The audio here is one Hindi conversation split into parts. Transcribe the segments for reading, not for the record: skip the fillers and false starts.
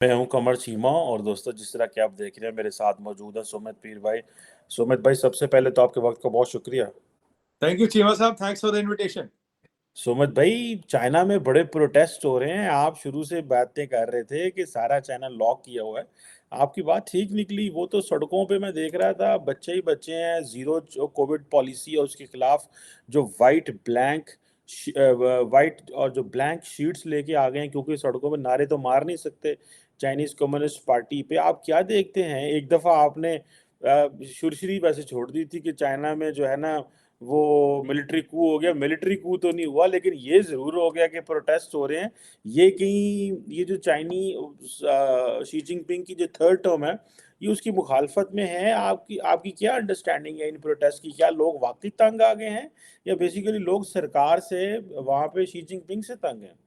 मैं हूँ कमर चीमा और दोस्तों जिस तरह कि आप देख रहे हैं मेरे साथ मौजूद है सुमित पीर भाई। सुमित भाई, सबसे पहले तो आपके वक्त का बहुत शुक्रिया। थैंक यू चीमा साहब, thanks for the invitation. Sumit भाई, चाइना में बड़े प्रोटेस्ट हो रहे हैं। आप शुरू से बातें कर रहे थे कि सारा चाइना लॉक किया हुआ है। आपकी बात ठीक निकली। वो तो सड़कों पे मैं देख रहा था, बच्चे ही बच्चे हैं। जीरो जो कोविड पॉलिसी है उसके खिलाफ जो वाइट और जो ब्लैंक शीट्स लेके आ गए हैं, क्योंकि सड़कों में नारे तो मार नहीं सकते चाइनीज कम्युनिस्ट पार्टी पे। आप क्या देखते हैं? एक दफा आपने सुरश्री वैसे छोड़ दी थी कि चाइना में जो है ना वो मिलिट्री कू हो गया। मिलिट्री कू तो नहीं हुआ, लेकिन ये जरूर हो गया कि प्रोटेस्ट हो रहे हैं। ये कहीं ये जो शी जिनपिंग की जो थर्ड टर्म है, ये उसकी मुखालफत में है। आपकी आपकी क्या अंडरस्टैंडिंग है इन प्रोटेस्ट की? क्या लोग वाकई तंग आ गए हैं या बेसिकली लोग सरकार से, वहां पे शी जिनपिंग से तंग हैं?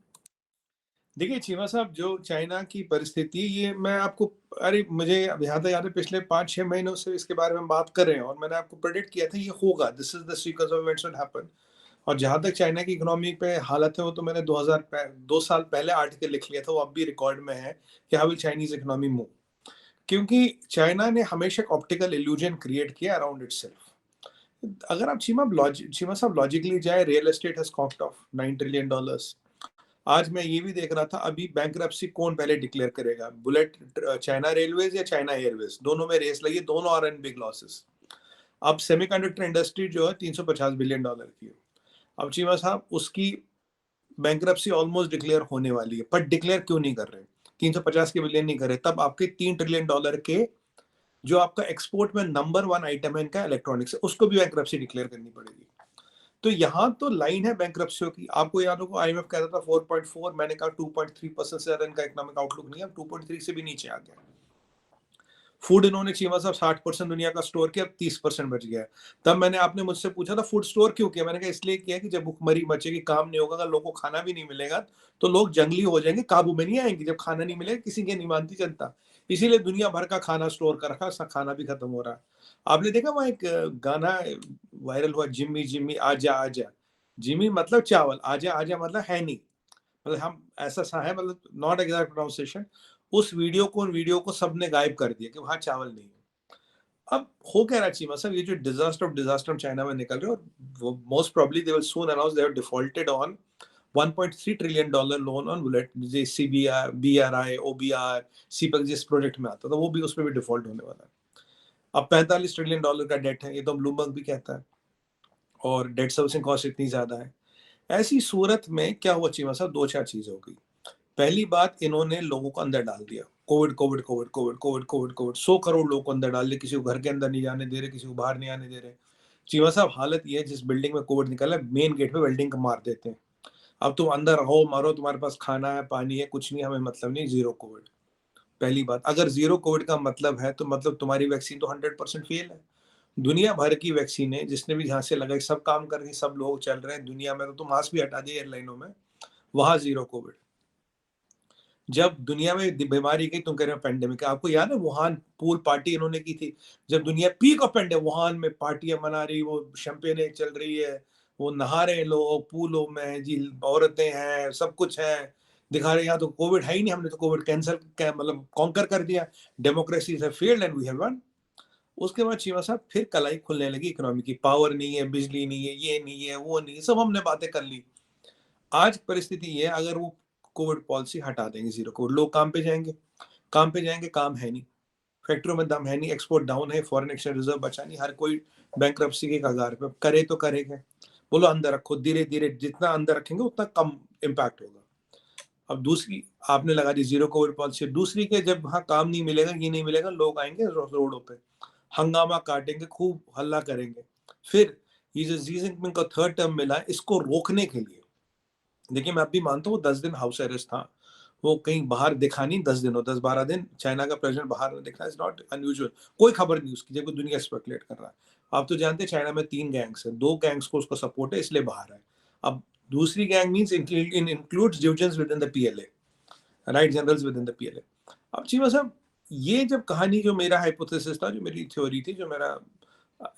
देखिए चीमा साहब, जो चाइना की परिस्थिति, ये मैं आपको, अरे मुझे यहाँ तक याद है पिछले 5-6 महीनों से इसके बारे में बात कर रहे हैं और मैंने आपको प्रेडिक्ट किया था ये होगा। This is the sequence of events will happen. और जहाँ तक चाइना की इकोनॉमी पे हालत है, वो तो मैंने 2 साल पहले आर्टिकल लिख लिया था, वो अब भी रिकॉर्ड में है कि how will Chinese economy move. क्योंकि चाइना ने हमेशा ऑप्टिकल इल्यूजन क्रिएट किया अराउंड इटसेल्फ। अगर आप चीमा साहब लॉजिकली जाए, real estate has cost of $9 trillion. आज मैं ये भी देख रहा था, अभी बैंक्रप्सी कौन पहले डिक्लेयर करेगा, बुलेट चाइना रेलवेज या चाइना एयरवेज, दोनों में रेस लगी, दोनों आर इन बिग लॉसेस। अब सेमीकंडक्टर इंडस्ट्री जो है $350 बिलियन की है। अब चीमा साहब उसकी बैंक्रप्सी ऑलमोस्ट डिक्लेयर होने वाली है, पर डिक्लेयर क्यों नहीं कर रहे? 350 के बिलियन नहीं कर रहे, तब आपके $3 ट्रिलियन के जो आपका एक्सपोर्ट में नंबर 1 आइटम है इनका इलेक्ट्रॉनिक्स, उसको भी बैंक्रप्सी डिक्लेयर करनी पड़ेगी। तो यहाँ तो लाइन है बैंक्रप्सियों की। आपको याद होगा आईएमएफ कहता था 4.4, मैंने कहा 2.3% से ज्यादा इनका इकोनॉमिक आउटलुक नहीं है, 2.3 से भी नीचे आ गया। फूड इन्होंने चीमा साहब 60% दुनिया का स्टोर किया, अब 30% बच गया। तब मैंने, आपने मुझसे पूछा था फूड स्टोर क्यों किया, मैंने कहा इसलिए किया कि जब भुखमरी मचेगी, काम नहीं होगा, लोगों को खाना भी नहीं मिलेगा, तो लोग जंगली हो जाएंगे, काबू में नहीं आएंगे। जब खाना नहीं मिलेगा, किसी की नहीं मानती जनता, इसीलिए दुनिया भर का खाना स्टोर कर रखा, खाना भी खत्म हो रहा है। आपने देखा वहां एक गाना वायरल हुआ, जिम्मी जिम्मी आजा आजा। जिम्मी मतलब चावल, आजा आजा मतलब है नहीं, मतलब हम ऐसा सा है, मतलब नॉट एग्जैक्ट प्रोनाउंसिएशन। उस वीडियो को सबने गायब कर दिया कि वहां चावल नहीं है। अब हो क्या रहा है चीमा साहब, ये जो डिजास्टर ऑफ डिजास्टर चाइना में निकल रहे हैं, और most probably they will soon announce they have defaulted on $1.3 trillion loan on bullet, जैसे सीबीआर, बीआरआई, ओबीआर, सीपक जिस प्रोजेक्ट में आता था, वो भी, उसमें भी डिफॉल्ट होने वाला है। अब $45 ट्रिलियन का डेट है, ये तो ब्लूमबर्ग भी कहता है, और डेट सर्विसिंग कॉस्ट इतनी ज्यादा है। ऐसी सूरत में क्या हुआ चीमा साहब, 2-4 चीजें हो गई। पहली बात, इन्होंने लोगों को अंदर डाल दिया। Covid Covid Covid Covid Covid Covid Covid 100 crore लोगों को अंदर डाल दिया, किसी को घर के अंदर नहीं जाने दे रहे, किसी को बाहर नहीं आने दे रहे। चीमा साहब हालत ये है, जिस बिल्डिंग में कोविड निकला, मेन गेट पे वेल्डिंग का मार देते हैं। अब तुम अंदर रहो मरो, तुम्हारे पास खाना है, पानी है, कुछ नहीं, हमें मतलब नहीं, जीरो कोविड। पहली बात, अगर जीरो कोविड का मतलब है तो मतलब तुम्हारी वैक्सीन तो 100% फेल है। दुनिया भर की वैक्सीन है, जिसने भी जहां से लगाई, सब काम कर रही, सब लोग चल रहे हैं दुनिया में। तो तुम मास्क भी हटा दिए एयरलाइनों में, वहां जीरो कोविड। जब दुनिया में बीमारी गई, तुम कह रहे हो पेंडेमिक, आपको याद है वुहान पूल पार्टी इन्होंने की थी, जब दुनिया पीक ऑफ पेंडेमिक, वुहान में पार्टियां मना रही, वो शैंपेन चल रही है, वो नहा रहे लोग पूलों में जी, औरतें हैं, सब कुछ है, दिखा रहे यहाँ तो कोविड है ही नहीं, हमने तो कोविड कैंसर मतलब कॉन्कर कर दिया, डेमोक्रेसी से field and we have won. उसके बाद चीमा साहब फिर कलाई खुलने लगी इकोनॉमी की, पावर नहीं है, बिजली नहीं है, ये नहीं है, वो नहीं है, सब हमने बातें कर ली। आज परिस्थिति ये है, अगर वो कोविड पॉलिसी हटा देंगे, जीरो कोविड, लोग काम पे जाएंगे, काम पे जाएंगे, काम है नहीं, फैक्ट्रियों में दम है नहीं, एक्सपोर्ट डाउन है, फॉरेन एक्सचेंज रिजर्व बचा नहीं, हर कोई बैंक्रप्सी के कगार पे, करे तो करेगा। बोलो अंदर रखो, धीरे धीरे जितना अंदर रखेंगे उतना कम इम्पैक्ट होगा। अब दूसरी आपने लगा दी जीरो कोविड पॉलिसी, दूसरी के जब वहां काम नहीं मिलेगा, ये नहीं मिलेगा, लोग आएंगे रोडों पे, हंगामा काटेंगे, खूब हल्ला करेंगे। फिर ये जो जी जिनपिंग का थर्ड टर्म मिला है, इसको रोकने के लिए, देखिए मैं अब भी मानता हूँ 10 दिन हाउस अरेस्ट था, वो कहीं बाहर दिखा नहीं, 10 दिन 10-12 दिन चाइना का प्रेसिडेंट बाहर नहीं दिखा, इज नॉट अनयूजुअल। कोई खबर नहीं उसकी, जब दुनिया स्पेकुलेट कर रहा है। आप तो जानते हैं चाइना में 3 गैंग्स है, 2 गैंग्स को उसको सपोर्ट है, इसलिए बाहर है। अब दूसरी gang means includes divisions with in the PLA, right, generals with in the PLA. अब चीमा साहब, ये जब कहानी, जो मेरा हाइपोथेसिस था, जो मेरी थ्योरी थी, जो मेरा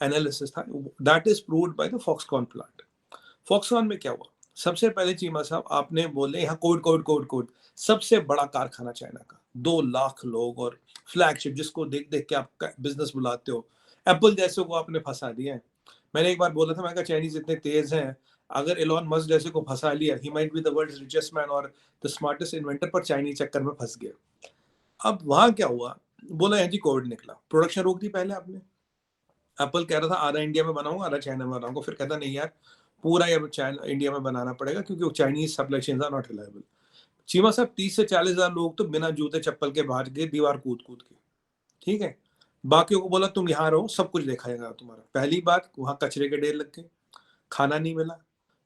एनालिसिस था, that is proved by the Foxconn plant. Foxconn में क्या हुआ, सबसे पहले चीमा साहब आपने बोले यहाँ कोविड कोविड कोविड कोविड, सबसे बड़ा कारखाना चाइना का, 2 लाख लोग और फ्लैगशिप जिसको देख देख के आप बिजनेस बुलाते हो, एप्पल जैसे को आपने फंसा दिया है। मैंने एक बार बोला था, मैं कहा चाइनीज इतने तेज हैं, अगर एलोन मस्क जैसे को फंसा लिया, he might be the world's richest man और द स्मार्टेस्ट इन्वेंटर, पर चाइनीज चक्कर में फंस गया। अब वहां क्या हुआ, बोला है जी कोविड निकला, प्रोडक्शन रोक दी पहले आपने। एप्पल कह रहा था आधा इंडिया में बनाऊंगा आधा चाइना में बनाऊंगा, फिर कहता नहीं यार पूरा ये चाइना इंडिया में बनाना पड़ेगा क्योंकि Chinese supply chains are not reliable. Cheema साहब 30 से 40 हजार लोग तो बिना जूते चप्पल के बाहर गए दीवार कूद कूद के, ठीक है। बाकियों को बोला तुम यहाँ रहो, सब कुछ देखा जाएगा तुम्हारा। पहली बात, वहां कचरे के ढेर लग गए, खाना नहीं मिला,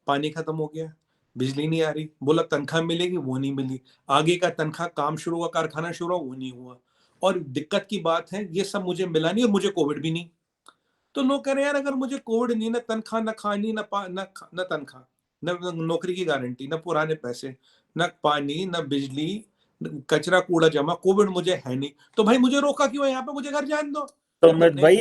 पानी खत्म हो गया, बिजली नहीं आ रही, बोला तनख्वाह मिलेगी, वो नहीं मिली, आगे का तनख्वाह काम शुरू हुआ, कारखाना शुरू हुआ, वो नहीं हुआ। और दिक्कत की बात है ये सब मुझे मिला नहीं और मुझे कोविड भी नहीं। तो लोग कह रहे हैं यार अगर मुझे कोविड नहीं, ना तनख्वाह, ना खानी, ना तनख्वाह, न नौकरी की गारंटी, न पुराने पैसे, न पानी, न बिजली, कचरा कूड़ा जमा, कोविड मुझे है नहीं, तो भाई मुझे रोका क्यों है यहाँ पे, मुझे घर जाने दो। तो कहता अमित नहीं, भाई,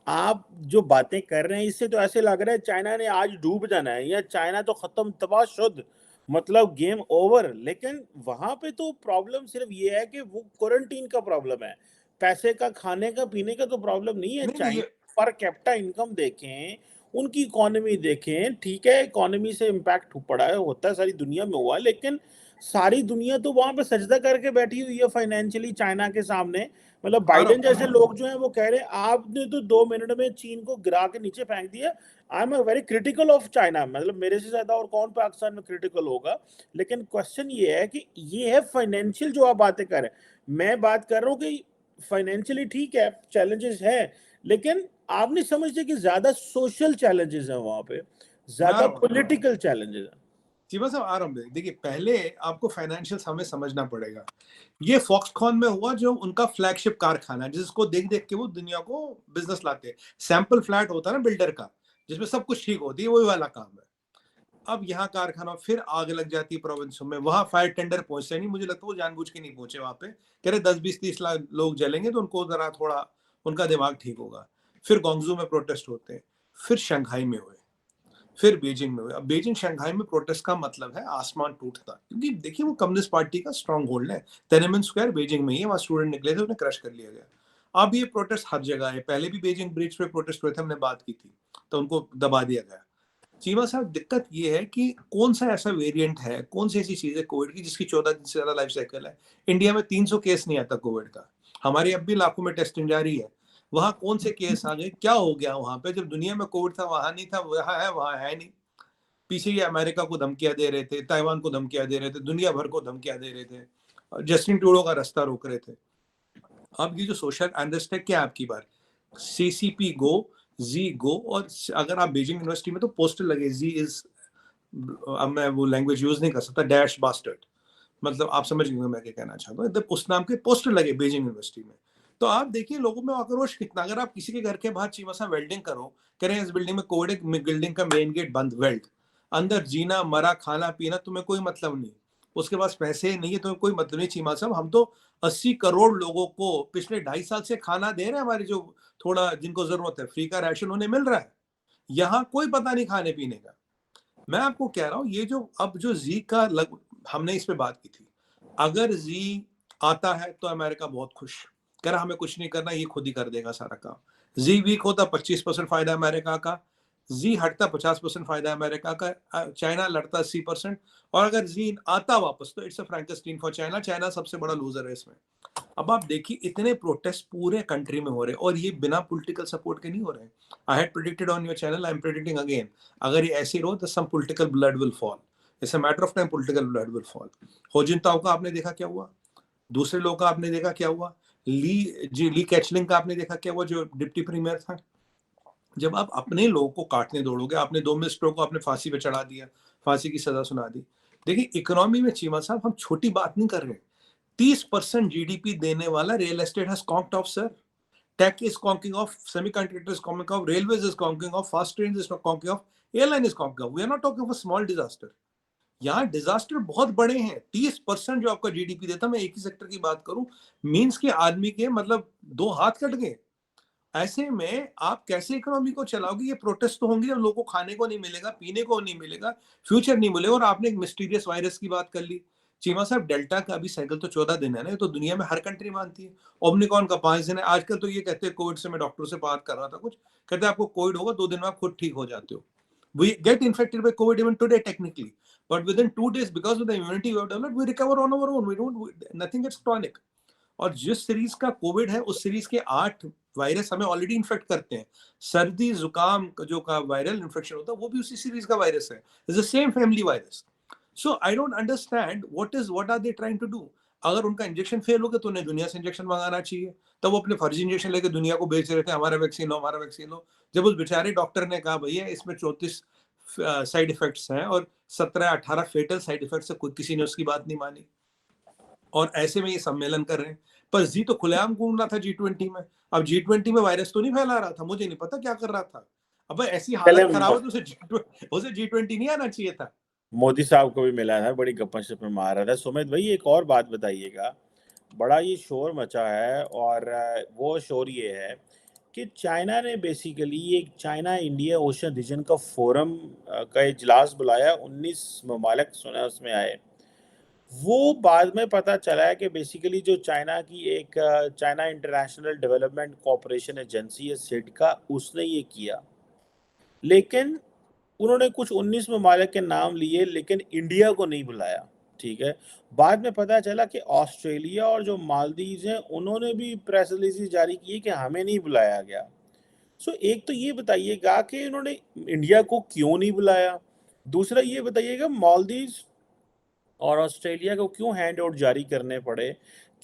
आप जो बातें कर रहे हैं इससे तो ऐसे लग रहा है चाइना ने आज डूब जाना है, या चाइना तो खत्म तबाहशुद, मतलब गेम ओवर। लेकिन वहां पे तो प्रॉब्लम सिर्फ ये है कि वो क्वारंटीन का प्रॉब्लम है, पैसे का, खाने का, पीने का तो प्रॉब्लम नहीं है। नहीं नहीं, ये चाइना पर कैपिटा इनकम देखें, उनकी इकोनॉमी देखें, ठीक है इकोनॉमी से इम्पैक्ट पड़ा है, होता है, सारी दुनिया में हुआ, लेकिन सारी दुनिया तो वहां पे सजदा करके बैठी हुई है फाइनेंशियली चाइना के सामने। मतलब आ रहा बाइडेन हूँ। जैसे लोग जो हैं वो कह रहे हैं आपने तो 2 मिनट में चीन को गिरा के नीचे फेंक दिया। I am very critical of China, मतलब मेरे से ज्यादा और कौन पाकिस्तान में क्रिटिकल होगा। लेकिन क्वेश्चन ये है कि ये है फाइनेंशियल जो आप बातें कर रहे हैं, मैं बात कर रहा हूँ कि फाइनेंशियली ठीक है चैलेंजेस है, लेकिन आप नहीं समझते कि ज्यादा सोशल चैलेंजेस हैं वहां पे, मैं आ ज्यादा रहा हूँ पॉलिटिकल चैलेंजेस हैं। जी, बस अब आ रहा हूँ। देखिए पहले आपको फाइनेंशियल हमें समझना पड़ेगा। ये फॉक्सकॉन में हुआ जो उनका फ्लैगशिप कारखाना है, जिसको देख देख के वो दुनिया को बिजनेस लाते हैं। सैंपल फ्लैट होता है ना बिल्डर का, जिसमें सब कुछ ठीक होती है, वही वाला काम है। अब यहाँ कारखाना, फिर आग लग जाती है प्रोविंस में, वहां फायर टेंडर पहुंचते नहीं, मुझे लगता है वो जानबूझ के नहीं पहुंचे वहां पे, कह रहे 10-20-30 लाख लोग जलेंगे तो उनको जरा थोड़ा उनका दिमाग ठीक होगा। फिर गोंगजू में प्रोटेस्ट होते हैं, फिर शंघाई में हुए, फिर बीजिंग में हुए। अब बीजिंग शंघाई में प्रोटेस्ट का मतलब है आसमान टूटता, क्योंकि देखिए वो कम्युनिस्ट पार्टी का स्ट्रॉन्ग होल्ड है। तेनेमन स्क्वायर बीजिंग में ही है, वहां स्टूडेंट निकले थे, उन्हें क्रश कर लिया गया। अब ये प्रोटेस्ट हर जगह है, पहले भी बीजिंग ब्रिज पे प्रोटेस्ट हुए थे, हमने बात की थी, तो उनको दबा दिया गया। चीमा साहब दिक्कत ये है कि कौन सा ऐसा वेरिएंट है, कौन सी ऐसी चीज है कोविड की जिसकी 14 दिन से ज्यादा लाइफ साइकिल है। इंडिया में 300 केस नहीं आता कोविड का, हमारी अब भी लाखों में टेस्टिंग जारी है। वहां कौन से केस आ गए, क्या हो गया वहां पे, जब दुनिया में कोविड था वहां नहीं था, वहां है नहीं। पीछे ये अमेरिका को धमकियां दे रहे थे, ताइवान को धमकियां दे रहे थे, दुनिया भर को धमकियां दे रहे थे, जस्टिन ट्रूडो का रास्ता रोक रहे थे। अब ये जो सोशल अनरेस्ट है, क्या आपकी बार सीसीपी गो, जी गो, और अगर आप बीजिंग यूनिवर्सिटी में तो पोस्टर लगे जी इज, अब मैं वो लैंग्वेज यूज नहीं कर सकता, डैश बास्टर्ड, मतलब आप समझ गए मैं क्या कहना चाहता हूँ, उस नाम के पोस्टर लगे बीजिंग यूनिवर्सिटी में। तो आप देखिए लोगों में आक्रोश कितना। अगर आप किसी के घर के बाहर चीमा सा वेल्डिंग करो, कह रहे हैं इस बिल्डिंग में कोविड, बिल्डिंग का मेन गेट बंद, वेल्ड, अंदर जीना मरा खाना पीना तुम्हें कोई मतलब नहीं, उसके पास पैसे नहीं है तुम्हें कोई मतलब नहीं। चीमा साहब हम तो 80 करोड़ लोगों को पिछले 2.5 साल से खाना दे रहे हैं, हमारी जो थोड़ा जिनको जरूरत है फ्री का राशन उन्हें मिल रहा है, यहाँ कोई पता नहीं खाने पीने का। मैं आपको कह रहा हूँ ये जो अब जो जी का हमने इस पे बात की थी, अगर जी आता है तो अमेरिका बहुत खुश, कह रहा हमें कुछ नहीं करना, ये खुद ही कर देगा सारा काम। जी वीक होता 25% फायदा अमेरिका का, जी हटता 50% फायदा अमेरिका का, चाइना लड़ता 80%, और अगर जी आता वापस तो it's a Frankenstein for China, China सबसे बड़ा लूजर है इसमें। अब आप देखिए इतने प्रोटेस्ट पूरे कंट्री में हो रहे हैं और ये बिना पॉलिटिकल सपोर्ट के नहीं हो रहे हैं। I had predicted on your channel, I am predicting again, अगर ये ऐसे रहो तो some political blood will fall, it's a matter of time, political blood will fall. Hu Jintao का आपने देखा क्या हुआ, दूसरे लोगों का आपने देखा क्या हुआ, ली कैचलिंग का आपने देखा क्या हुआ, जो डिप्टी प्रीमियर था। जब आप अपने लोगों को काटने दौड़ोगे, आपने 2 मिनिस्टरों को आपने फांसी पे चढ़ा दिया, फांसी की सजा सुना दी। देखिए इकोनॉमी में चीमा साहब हम छोटी बात नहीं कर रहे, 30% जीडीपी देने वाला real estate has conked off sir, tech is conking off, semiconductor is conking off, railways is conking off, fast train is conking off, airline is conking off. We are not talking of a small disaster, यहाँ डिजास्टर बहुत बड़े हैं। 30% जो आपका जीडीपी देता, मैं एक ही सेक्टर की बात करूं, मींस के आदमी के मतलब 2 हाथ कट गए। ऐसे में आप कैसे इकोनॉमी को चलाओगे, ये प्रोटेस्ट तो होंगे जब लोगों को खाने को नहीं मिलेगा, पीने को नहीं मिलेगा, फ्यूचर नहीं मिलेगा। और आपने एक मिस्टीरियस वायरस की बात कर ली, चीमा साहब डेल्टा का अभी साइकिल तो 14 दिन है ना, ये तो दुनिया में हर कंट्री मानती है। ओमिक्रॉन का 5 दिन है। आजकल तो ये कहते हैं, कोविड से मैं डॉक्टर से बात कर रहा था कुछ, कहते हैं आपको कोविड होगा 2 दिन में आप खुद ठीक हो जाते हो। We get infected by COVID even today technically, but within 2 days because of the immunity we have developed, we recover on our own. Nothing gets chronic. और जिस सीरीज का कोविड है उस सीरीज के 8 वायरस हमें ऑलरेडी इन्फेक्ट करते हैं। सर्दी जुकाम जो का वायरल इन्फेक्शन होता है वो भी उसी सीरीज का वायरस है, it's the same family virus. So I don't understand what are they trying to do. अगर उनका इंजेक्शन फेल हो गया तो उन्हें दुनिया से इंजेक्शन मंगाना चाहिए। तब वो अपने फर्जी इंजेक्शन लेकर दुनिया को बेच रहे थे, हमारा वैक्सीन लो, हमारा वैक्सीन लो। जब उस बेचारे डॉक्टर ने कहा भैया इसमें 34 साइड इफेक्ट्स हैं और 17-18 फेटल साइड इफेक्ट्स है, कोई किसी ने उसकी बात नहीं मानी। और ऐसे में ये सम्मेलन कर रहे हैं। पर जी तो खुलेआम घूम रहा था G20 में। अब G20 में वायरस तो नहीं फैला रहा था, मुझे नहीं पता क्या कर रहा था। अब ऐसी हालत खराब है तो उसे G20 नहीं आना चाहिए था। मोदी साहब को भी मिला था, बड़ी गप्पा में मार रहा था। सुमित भाई एक और बात बताइएगा, बड़ा ये शोर मचा है और वो शोर ये है कि चाइना ने बेसिकली एक चाइना इंडिया ओशन रीजन का फोरम का इजलास बुलाया, 19 ममालिक सुना उसमें आए। वो बाद में पता चला है कि बेसिकली जो चाइना की एक China international development corporation agency है सिडका, उसने ये किया। लेकिन उन्होंने कुछ 19 ममालिक के नाम लिए लेकिन इंडिया को नहीं बुलाया, ठीक है। बाद में पता चला कि ऑस्ट्रेलिया और जो मालदीव्स हैं उन्होंने भी प्रेस रिलीज जारी की कि हमें नहीं बुलाया गया। सो एक तो ये बताइएगा कि इन्होंने इंडिया को क्यों नहीं बुलाया। दूसरा ये बताइएगा मालदीव्स और ऑस्ट्रेलिया को क्यों हैंड आउट जारी करने पड़े,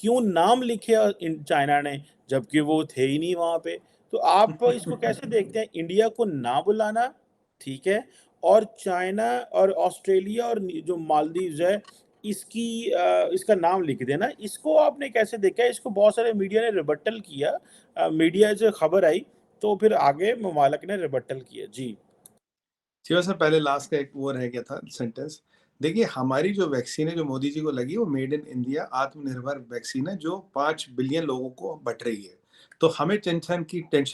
क्यों नाम लिखे चाइना ने जबकि वो थे ही नहीं वहाँ पे। तो आप इसको कैसे देखते हैं, इंडिया को ना बुलाना, ठीक है, और चाइना और ऑस्ट्रेलिया और जो मालदीव्स है इसका नाम लिख देना, इसको आपने कैसे देखा? इसको बहुत सारे मीडिया ने रिबट्टल किया, मीडिया से खबर आई तो फिर आगे ममालिक ने रिबट्टल किया। जी शिवा सर, पहले लास्ट का एक वो रह गया था सेंटेंस। देखिए हमारी जो वैक्सीन है जो मोदी जी को लगी वो मेड इन इंडिया आत्मनिर्भर वैक्सीन है जो 5 बिलियन लोगों को बट रही है। तो हमें टेंशन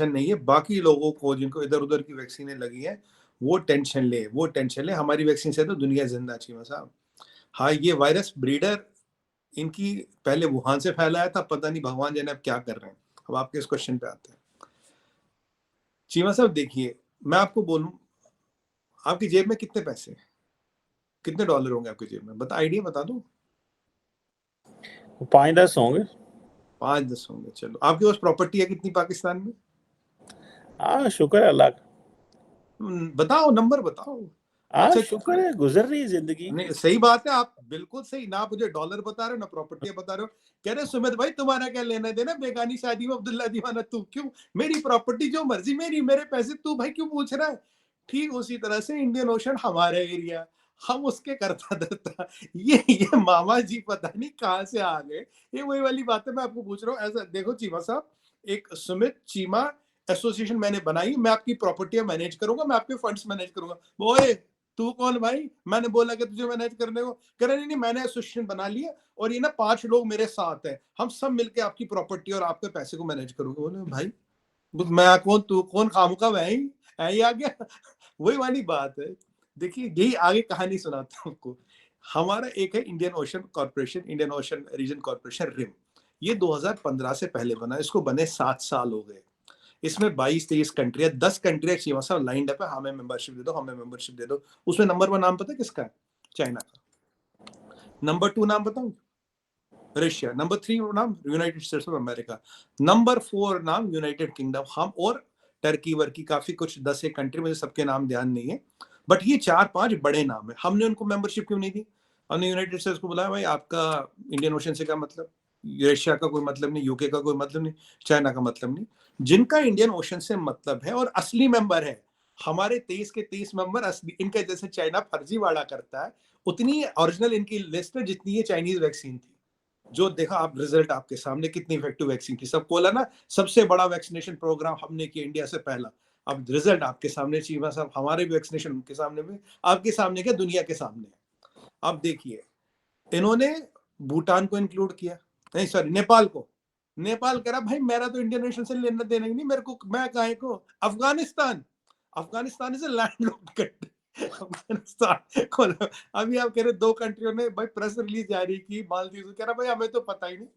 नहीं है। बाकी लोगों को जिनको इधर उधर की वैक्सीनें लगी हैं वो टेंशन ले। हमारी वैक्सीन से तो दुनिया जिंदा। चीमा साहब, हाँ ये वायरस ब्रीडर इनकी पहले वुहान से फैलाया था, पता नहीं भगवान जाने अब क्या कर रहे हैं। अब आपके इस क्वेश्चन पे आते हैं। चीमा साहब देखिए, मैं आपको बोलूं, आपकी जेब में कितने पैसे हैं, कितने डॉलर होंगे आपकी जेब में, बता आइडिया बता दो। 5-10 होंगे। 5-10 होंगे। चलो आपके पास प्रॉपर्टी है कितनी पाकिस्तान में? हाँ शुक्र है अल्लाह का। बताओ, नंबर बताओ। हाँ अच्छा शुक्र है, गुजर रही है जिंदगी। नहीं, सही बात है, आप बिल्कुल सही। ना मुझे डॉलर बता रहे हो ना प्रॉपर्टी बता रहे हो। कह रहे सुमित भाई तुम्हारा क्या लेना देना, बेगानी शादी में अब्दुल्ला दीवाना तू क्यों, मेरी प्रॉपर्टी जो मर्जी मेरी, मेरे पैसे तू भाई क्यों पूछ रहा है। ठीक उसी तरह से इंडियन ओशन हमारा एरिया, हम उसके करता धरता। ये मामा जी पता नहीं कहाँ से आ गए। ये वही वाली बात है, मैं आपको पूछ रहा हूँ। ऐसा देखो चीमा साहब, एक सुमित चीमा एसोसिएशन मैंने बनाई, मैं आपकी प्रॉपर्टी मैनेज करूंगा, मैं आपके फंड्स मैनेज करूंगा। ओए तू कौन भाई, मैंने बोला कि तुझे मैनेज करने को। कह रहे नहीं मैंने एसोसिएशन बना लिया और ये ना 5 लोग मेरे साथ हैं, हम सब मिलके आपकी प्रॉपर्टी और आपके पैसे को मैनेज करोगे। बोले भाई मैं कौन, तू कौन, खामखा मैं ही आ गया। वही वाली बात है। देखिए यही आगे कहानी सुनाता हूँ आपको। हमारा एक है Indian Ocean corporation, Indian Ocean region corporation rim. ये 2015 से पहले बना, इसको बने 7 साल हो गए। इसमें 22-23 कंट्री है, 10 कंट्री चीमा साहब लाइंड अप है, हमें मेंबरशिप दे दो, हमें मेंबरशिप दे दो। उसमें नंबर 1 नाम पता है किसका है? चाइना का। नंबर 2 नाम बताऊं? रशिया। नंबर 3 नाम United states of America. Number 4 नाम यूनाइटेड किंगडम। हम और टर्की वर्की काफी कुछ 10 कंट्री, मुझे सबके नाम ध्यान नहीं है, बट ये 4-5 बड़े नाम है। हमने उनको मेंबरशिप क्यों नहीं दी? हमने यूनाइटेड स्टेट्स को बुलाया, भाई आपका इंडियन ओशन से क्या मतलब, रशिया का कोई मतलब नहीं, यूके का कोई मतलब नहीं, चाइना का मतलब नहीं। जिनका इंडियन ओशन से मतलब है और असली मेंबर है, हमारे 23 के 23 मेंबर असली, इनका जैसे चाइना फर्जीवाड़ा करता है उतनी ओरिजिनल इनकी लिस्ट है जितनी ये चाइनीज वैक्सीन थी। जो देखा आप रिजल्ट आपके सामने, कितनी इफेक्टिव वैक्सीन थी। सबको बोला ना सबसे बड़ा वैक्सीनेशन प्रोग्राम हमने किया इंडिया से पहला। अब रिजल्ट आपके सामने, चीमा साहब हमारे भी वैक्सीनेशन उनके सामने भी, आपके सामने क्या दुनिया के सामने। अब देखिए इन्होंने भूटान को इंक्लूड किया, नहीं सॉरी नेपाल को। नेपाल कह रहा भाई मेरा तो इंडियन नेशन से लेना देना ही नहीं, मेरे को मैं काहे को। Afghanistan, Afghanistan is a landlocked country, Afghanistan अभी आप कह रहे 2 कंट्रियों ने भाई प्रेस रिलीज जारी की, मालदीव कह रहा भाई हमें तो पता ही नहीं।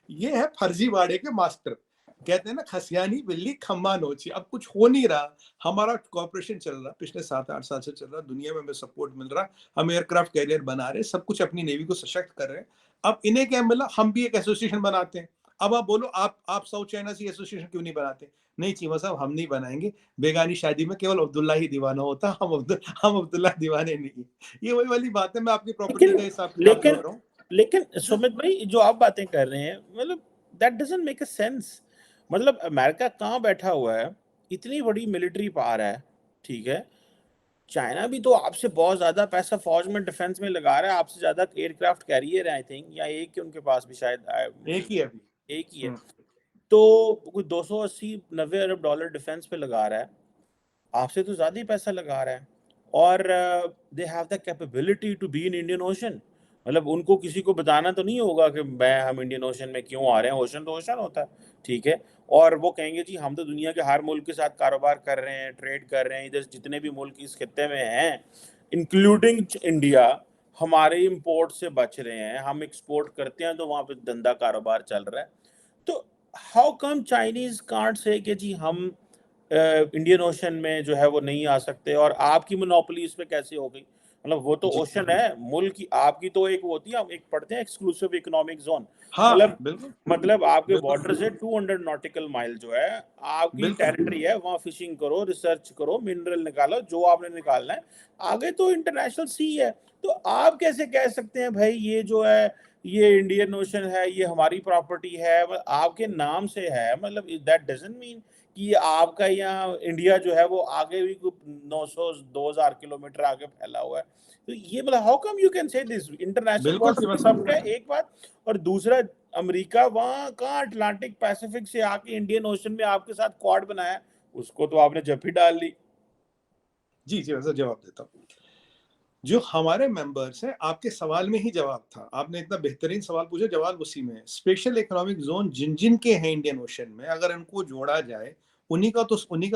ये है फर्जीवाड़े के मास्टर। कहते हैं ना खसियानी बिल्ली खम्मा नोची। अब कुछ हो नहीं रहा, हमारा कॉर्पोरेशन चल रहा, पिछले 7-8 साल से चल रहा, दुनिया में हमें सपोर्ट मिल रहा, हम एयरक्राफ्ट कैरियर बना रहे, सब कुछ अपनी नेवी को सशक्त कर रहे हैं। अब इन्हें क्या मिला, हम भी एक एसोसिएशन बनाते हैं। अब आप बोलो आप साउथ चाइना सी एसोसिएशन क्यों नहीं बनाते? नहीं चीमा साहब हम नहीं बनाएंगे, बेगानी शादी में केवल अब्दुल्ला ही दीवाना होता, हम अब्दुल्ला दीवाने नहीं। ये वही वाली बात है, मैं आपकी प्रॉपर्टी का लेकिन हिसाब किताब जोड़ लेकिन रहा हूँ। लेकिन सुमित भाई जो आप बातें कर रहे हैं मतलब that doesn't make a sense. मतलब अमेरिका कहाँ बैठा हुआ है, इतनी बड़ी मिलिट्री पावर है, ठीक है। चाइना भी तो आपसे बहुत ज्यादा पैसा फौज में डिफेंस में लगा रहा है, आपसे ज्यादा एयरक्राफ्ट कैरियर है आई थिंक, या एक ही उनके पास भी शायद एक ही है अभी। एक ही है। हम्म। तो कोई 280-90 अरब डॉलर डिफेंस पे लगा रहा है, आपसे तो ज्यादा ही पैसा लगा रहा है। और they have the capability to be in Indian Ocean. मतलब उनको किसी को बताना तो नहीं होगा कि हम इंडियन ओशन में क्यों आ रहे हैं, ओशन तो ओशन होता है, ठीक है। और वो कहेंगे जी हम तो दुनिया के हर मुल्क के साथ कारोबार कर रहे हैं, ट्रेड कर रहे हैं, इधर जितने भी मुल्क इस खत्ते में हैं इंक्लूडिंग इंडिया, हमारे इंपोर्ट से बच रहे हैं, हम एक्सपोर्ट करते हैं तो वहाँ पे धंधा कारोबार चल रहा है। तो how come Chinese can't say कि जी हम इंडियन ओशन में जो है वो नहीं आ सकते, और आपकी मोनोपोली इस पे कैसे हो गई? मतलब वो तो जी ओशन है मुल्क की, आपकी तो एक वो होती है, हम एक पढ़ते हैं एक्सक्लूसिव इकोनॉमिक जोन। हाँ मतलब बिल्कुल मतलब आपके बिल्कुल बॉर्डर से 200 नॉटिकल माइल जो है आपकी बिल्कुल। टेरिटरी है, वहाँ फिशिंग करो, रिसर्च करो, मिनरल निकालो जो आपने निकालना है, आगे तो इंटरनेशनल सी है। तो आप कैसे कह सकते हैं भाई ये जो है ये इंडियन ओशन है, ये हमारी प्रॉपर्टी है, आपके नाम से है, मतलब दैट डजंट मीन कि ये आपका, यहाँ इंडिया जो है वो आगे भी 900-2000 किलोमीटर आगे फैला हुआ है। तो ये मतलब how come you can say this, international बिल्कुल बॉर्डर सीमा पे सबका है, साहब। एक बात। और दूसरा, अमेरिका वहाँ कहाँ अटलांटिक पैसिफिक से आके इंडियन ओशन में आपके साथ क्वाड बनाया, उसको तो आपने जब ही डाल ली। जी जी वैसा जवाब देता हूँ। जो हमारे मेंबर्स हैं, आपके सवाल में ही जवाब था, आपने इतना बेहतरीन सवाल पूछा, जवाब उसी में है। स्पेशल इकोनॉमिक जोन जिन जिन के हैं इंडियन ओशन में, अगर इनको जोड़ा जाए, उन्हीं का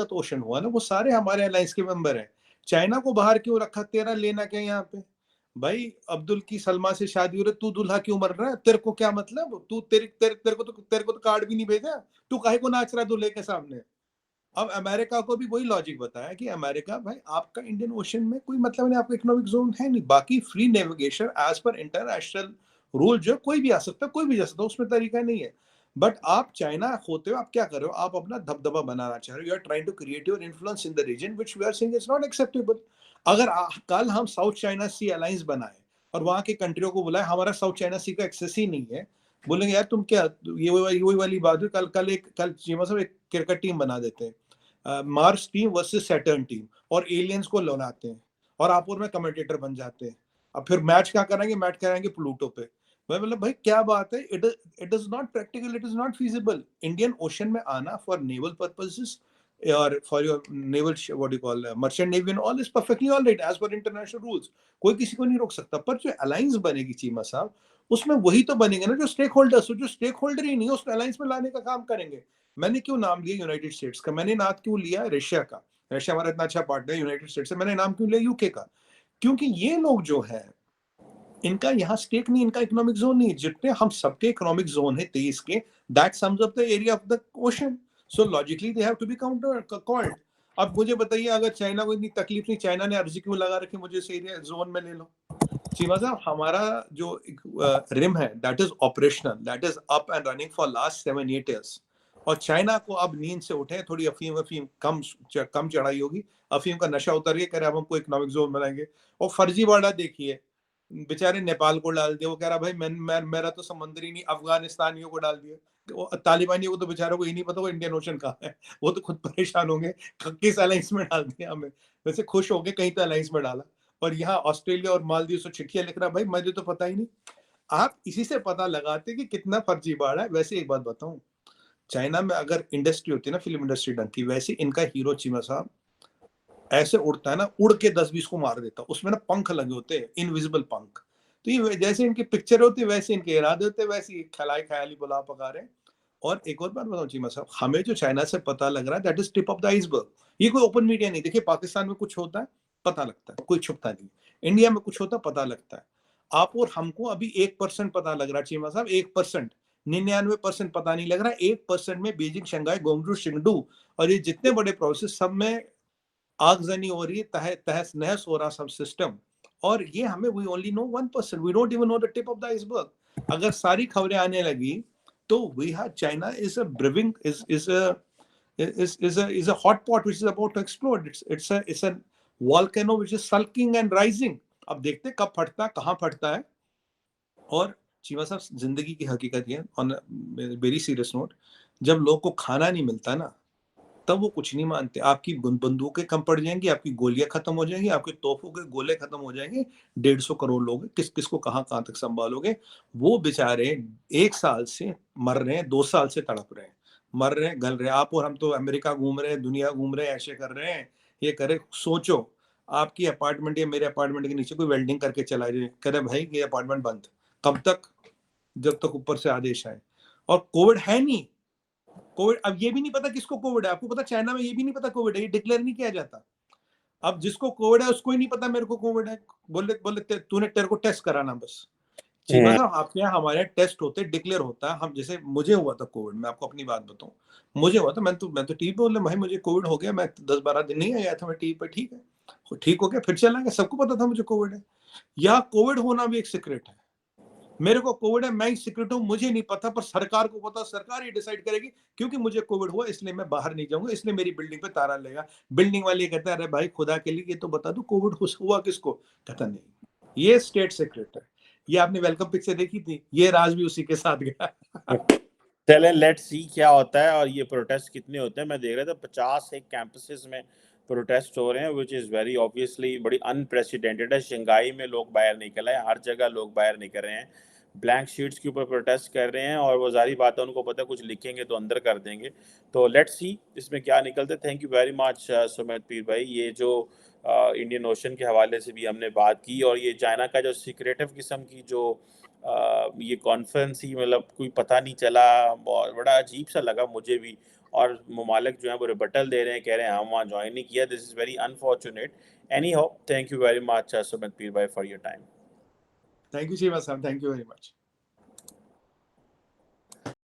तो ओशन हुआ ना, वो सारे हमारे अलायंस के मेंबर हैं। चाइना को बाहर क्यों रखा, तेरा लेना क्या यहाँ पे? भाई अब्दुल की सलमा से शादी हो रही, तू दूल्हा क्यों मर रहा है, तेरे को क्या मतलब? तू तेरे को तो कार्ड भी नहीं भेजा, तू काहे को नाच रहा है दूल्हे के सामने? अब अमेरिका को भी वही लॉजिक बताया कि अमेरिका भाई आपका इंडियन ओशन में कोई मतलब नहीं, आपका इकोनॉमिक जोन है नहीं, बाकी free navigation as per international rule जो कोई भी आ सकता है, कोई भी जा सकता है, उसमें तरीका नहीं है। बट आप चाइना होते हो, आप क्या कर रहे हो, आप अपना दबदबा बनाना चाह रहे हो, you are trying to create your influence in the region which we are saying is not acceptable. अगर कल हम साउथ चाइना सी अलायंस बनाए और वहां के कंट्रियों को बुलाए, हमारा साउथ चाइना सी का एक्सेस ही नहीं है, बोलेंगे यार तुम क्या, ये वही वाली बात है, कल चीमा साहब एक क्रिकेट टीम बना देते हैं, Mars team versus Saturn team, और एलियंस को लौलाते हैं, और आप और मैं कमेंटेटर बन जाते हैं। अब फिर मैच क्या कराएंगे, मैच कराएंगे प्लूटो पे। मैं मतलब भाई क्या बात है, it is not practical, it is not feasible. Indian Ocean में आना फॉर नेवल पर्पसेस और for your naval what you call merchant navy and all is perfectly all right as per international rules, कोई किसी को नहीं रोक सकता। पर जो अलायंस बनेगी चीमा साहब, उसमें वही तो बनेंगे ना जो स्टेक होल्डर्स, जो स्टेक होल्डर ही नहीं है उसको अलायंस में लाने का काम करेंगे। मैंने क्यों नाम लिया यूनाइटेड स्टेट्स का, मैंने नाम क्यों लिया रशिया का, रशिया हमारा इतना अच्छा पार्टनर है यूनाइटेड स्टेट्स से, मैंने नाम क्यों लिया यूके का? क्योंकि ये लोग जो है, इनका यहाँ स्टेक नहीं, इनका इकोनॉमिक जोन नहीं है, जितने हम सबके इकोनॉमिक जोन है 23 के, that sums up the area of the ocean, so logically they have to be counter called. अब मुझे बताइए, अगर चाइना को इतनी तकलीफ नहीं, चाइना ने अर्जी क्यों लगा रखी मुझे इस एरिया जोन में ले लो? चीमा साहब हमारा जो रिम है that is operational, that is up and running for last 7-8 years. और चाइना को अब नींद से उठे, थोड़ी अफीम अफीम कम चढ़ाई होगी, अफीम का नशा उतर गया, कह रहे अब हमको इकोनॉमिक जोन बनाएंगे। और फर्जीवाड़ा देखिए, बेचारे नेपाल को डाल दिया, वो कह रहा भाई मेरा तो समंदर ही नहीं, अफगानिस्तानियों को डाल दिया, तालिबानियों को तो बेचारों को ही नहीं पता वो इंडियन ओशन कहाँ है, वो तो खुद परेशान होंगे, किस अलायंस में डाल दिया हमें। वैसे खुश हो गए कहीं तो अलायंस में डाला, और यहाँ ऑस्ट्रेलिया और मालदीव से चिट्ठियां लिख रहा, भाई मुझे तो पता ही नहीं। आप इसी से पता लगाते कि कितना फर्जीवाड़ा है। वैसे एक बात बताऊं, चाइना में अगर इंडस्ट्री होती है ना, फिल्म इंडस्ट्री ढंग की, वैसे इनका हीरो चीमा साहब ऐसे उड़ता है ना, उड़ के 10-20 को मार देता, उसमें ना पंख लगे होते हैं, इनविजिबल पंख। तो ये जैसे इनकी पिक्चर होती है वैसे इनके इरादे होते हैं, वैसे ख्याली बुला पका रहे हैं। और एक और बात बताऊं चीमा साहब, हमें जो चाइना से पता लग रहा है that is tip of the iceberg, ये कोई ओपन मीडिया नहीं। देखिए पाकिस्तान में कुछ होता है, पता लगता है, कोई छुपता नहीं। इंडिया में कुछ होता पता लगता है। आप और हमको अभी 1% पता लग रहा है चीमा साहब, 1%। 99% पता नहीं लग रहा। 1% में बीजिंग, शंघाई, ग्वांगझू, सिंगडू और ये जितने बड़े प्रोसेस, सब में आगजनी हो रही है, तहस नहस हो रहा सब सिस्टम। और ये हमें, we only know 1%, we don't even know the tip of the iceberg. अगर सारी खबरें आने लगी तो we have China is a brewing is a hot pot which is about to explode. It's a volcano which is sulking and rising. अब देखते कब फटता है, कहाँ फटता है। और चीमा साहब, जिंदगी की हकीकत ये, ऑन वेरी सीरियस नोट, जब लोग को खाना नहीं मिलता ना, तब वो कुछ नहीं मानते। आपकी बंदूकें कम पड़ जाएंगी, आपकी गोलियां खत्म हो जाएंगी, आपके तोपों के गोले खत्म हो जाएंगे। 150 करोड़ लोग, किस किस को कहाँ तक संभालोगे। वो बेचारे 1 साल से मर रहे हैं, 2 साल से तड़प रहे हैं, मर रहे हैं, गल रहे हैं। आप और हम तो अमेरिका घूम रहे हैं, दुनिया घूम रहे हैं, ऐसे कर रहे हैं, ये करे। सोचो, आपकी अपार्टमेंट या मेरे अपार्टमेंट के नीचे कोई वेल्डिंग करके चला जाए, करे भाई ये अपार्टमेंट बंद। कब तक? जब तक ऊपर से आदेश आए। और कोविड है नहीं, कोविड अब ये भी नहीं पता किसको कोविड है। आपको पता चाइना में ये भी नहीं पता कोविड है, ये डिक्लेयर नहीं किया जाता। अब जिसको कोविड है उसको ही नहीं पता मेरे को कोविड है। बोले बोले तूने, तेरे को टेस्ट कराना बस। चीमा साहब, आपके यहाँ हमारे टेस्ट होते, डिक्लेयर होता है। हम जैसे मुझे हुआ था कोविड, मैं आपको अपनी बात बताऊं, मुझे हुआ था, मैं तो टीवी पे बोले भाई मुझे कोविड हो गया, मैं 10-12 दिन नहीं आया था मैं टीवी पे, ठीक है, ठीक हो गया, फिर चला गया। सबको पता था मुझे कोविड है। या कोविड होना भी एक सीक्रेट है। मेरे को कोविड है, मैं ही सीक्रेट हूं, मुझे नहीं पता, पर सरकार को पता। सरकार ही डिसाइड करेगी, क्योंकि मुझे कोविड हुआ इसलिए मैं बाहर नहीं जाऊंगा, इसलिए मेरी बिल्डिंग पे ताला लगेगा। बिल्डिंग वाले कहता है अरे भाई खुदा के लिए ये तो बता दो कोविड हुआ किसको। कहता नहीं, ये स्टेट सीक्रेट है। ये आपने वेलकम पिक्चर देखी थी, ये राज भी उसी के साथ गया। चलें, लेट्स सी क्या होता है और ये प्रोटेस्ट कितने होते हैं। मैं देख रहा था 50 एक कैंपसेस में प्रोटेस्ट हो रहे हैं, विच इज़ वेरी ऑब्वियसली बड़ी अनप्रेसिडेंटेड है। शंघाई में लोग बाहर निकल आए, हर जगह लोग बाहर निकल रहे हैं, ब्लैंक शीट्स के ऊपर प्रोटेस्ट कर रहे हैं। और वो जारी बात है, उनको पता है कुछ लिखेंगे तो अंदर कर देंगे। तो लेट्स सी इसमें क्या निकलता है। Thank you very much Sumit पीर भाई। ये जो इंडियन ओशन के हवाले से भी हमने बात की, और ये चाइना का जो सीक्रेटिव किस्म की जो ये कॉन्फ्रेंस ही, मतलब कोई पता नहीं चला, बहुत बड़ा अजीब सा लगा मुझे भी। और ममालिक जो है वो रिबटल दे रहे हैं, कह रहे हैं हम वहाँ ज्वाइन नहीं किया। This is very unfortunate. Any how, thank you very much Sumit पीर भाई for your time. Thank you Cheema साहब, थैंक यू वेरी मच।